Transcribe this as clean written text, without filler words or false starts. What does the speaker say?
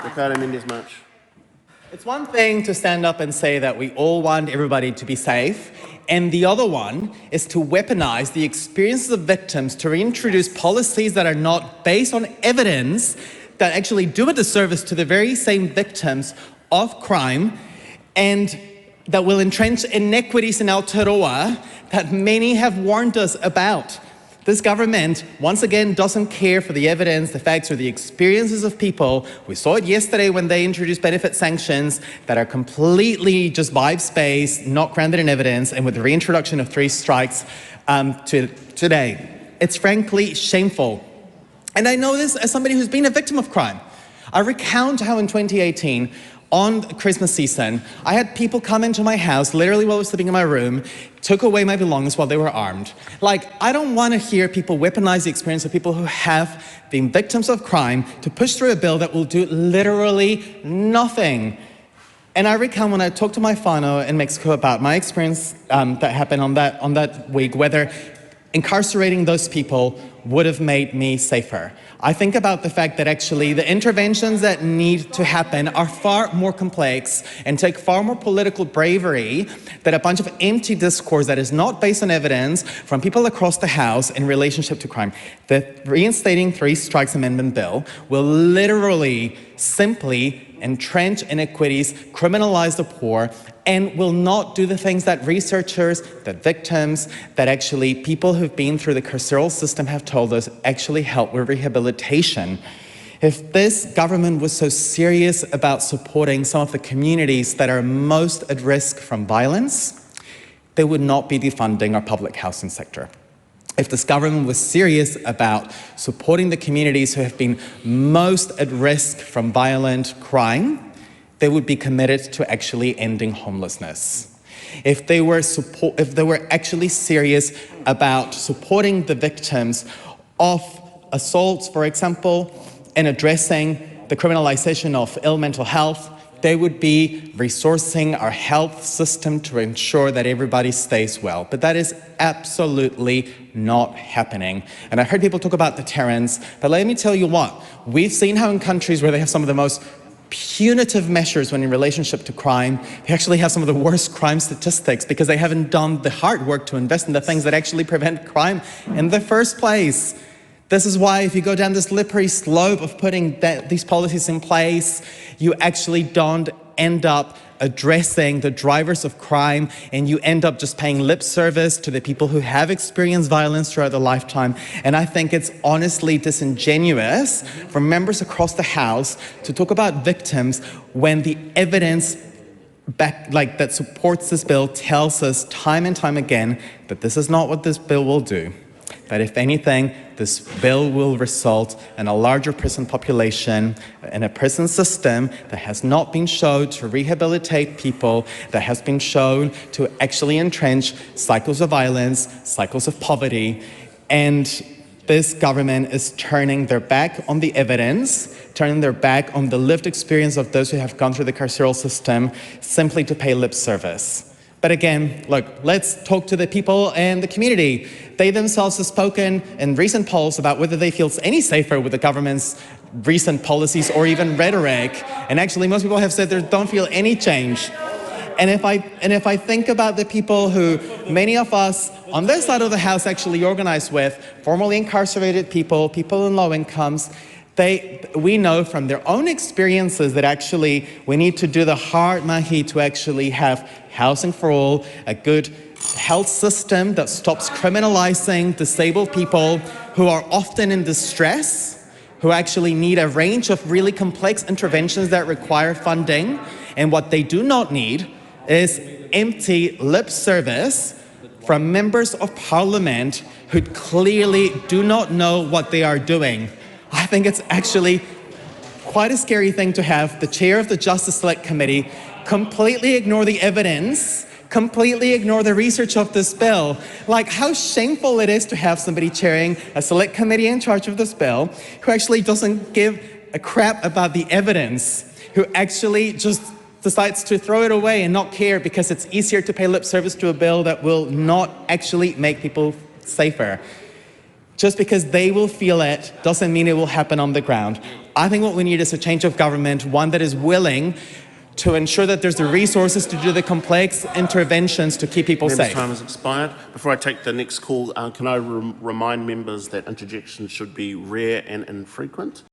Ricardo Menéndez March. It's one thing to stand up and say that we all want everybody to be safe, and the other one is to weaponize the experiences of victims to reintroduce policies that are not based on evidence, that actually do a disservice to the very same victims of crime, and that will entrench inequities in Aotearoa that many have warned us about. This government, once again, doesn't care for the evidence, the facts, or the experiences of people. We saw it yesterday when they introduced benefit sanctions that are completely just vibe-based, not grounded in evidence, and with the reintroduction of 3 strikes today. It's frankly shameful. And I know this as somebody who's been a victim of crime. I recount how in 2018, on Christmas season, I had people come into my house, literally while I was sleeping in my room, took away my belongings while they were armed. Like, I don't want to hear people weaponize the experience of people who have been victims of crime to push through a bill that will do literally nothing. And I recount when I talked to my whānau in Mexico about my experience that happened on that week, whether incarcerating those people would have made me safer. I think about the fact that actually the interventions that need to happen are far more complex and take far more political bravery than a bunch of empty discourse that is not based on evidence from people across the House in relationship to crime. The reinstating 3 strikes amendment bill will literally simply entrench inequities, criminalize the poor, and will not do the things that researchers, that victims, that actually people who've been through the carceral system have told us actually help with rehabilitation. If this government was so serious about supporting some of the communities that are most at risk from violence, they would not be defunding our public housing sector. If this government was serious about supporting the communities who have been most at risk from violent crime, they would be committed to actually ending homelessness. If they were actually serious about supporting the victims of assaults, for example, and addressing the criminalization of ill mental health, they would be resourcing our health system to ensure that everybody stays well. But that is absolutely not happening. And I heard people talk about deterrence, but let me tell you what, we've seen how in countries where they have some of the most punitive measures when in relationship to crime, they actually have some of the worst crime statistics because they haven't done the hard work to invest in the things that actually prevent crime in the first place. This is why if you go down this slippery slope of putting these policies in place, you actually don't end up addressing the drivers of crime, and you end up just paying lip service to the people who have experienced violence throughout their lifetime. And I think it's honestly disingenuous for members across the House to talk about victims when the evidence that supports this bill tells us time and time again that this is not what this bill will do. That if anything, this bill will result in a larger prison population and a prison system that has not been shown to rehabilitate people, that has been shown to actually entrench cycles of violence, cycles of poverty. And this government is turning their back on the evidence, turning their back on the lived experience of those who have gone through the carceral system simply to pay lip service. But again, look, let's talk to the people and the community. They themselves have spoken in recent polls about whether they feel any safer with the government's recent policies or even rhetoric. And actually, most people have said they don't feel any change. And if I think about the people who many of us on this side of the House actually organize with, formerly incarcerated people, people in low incomes, we know from their own experiences that actually we need to do the hard mahi to actually have housing for all, a good health system that stops criminalizing disabled people who are often in distress, who actually need a range of really complex interventions that require funding. And what they do not need is empty lip service from members of parliament who clearly do not know what they are doing. I think it's actually quite a scary thing to have the chair of the Justice Select Committee completely ignore the evidence, completely ignore the research of this bill. Like, how shameful it is to have somebody chairing a select committee in charge of this bill who actually doesn't give a crap about the evidence, who actually just decides to throw it away and not care because it's easier to pay lip service to a bill that will not actually make people safer. Just because they will feel it doesn't mean it will happen on the ground. I think what we need is a change of government, one that is willing to ensure that there's the resources to do the complex interventions to keep people Members' safe. time has expired. Before I take the next call, can I remind members that interjections should be rare and infrequent?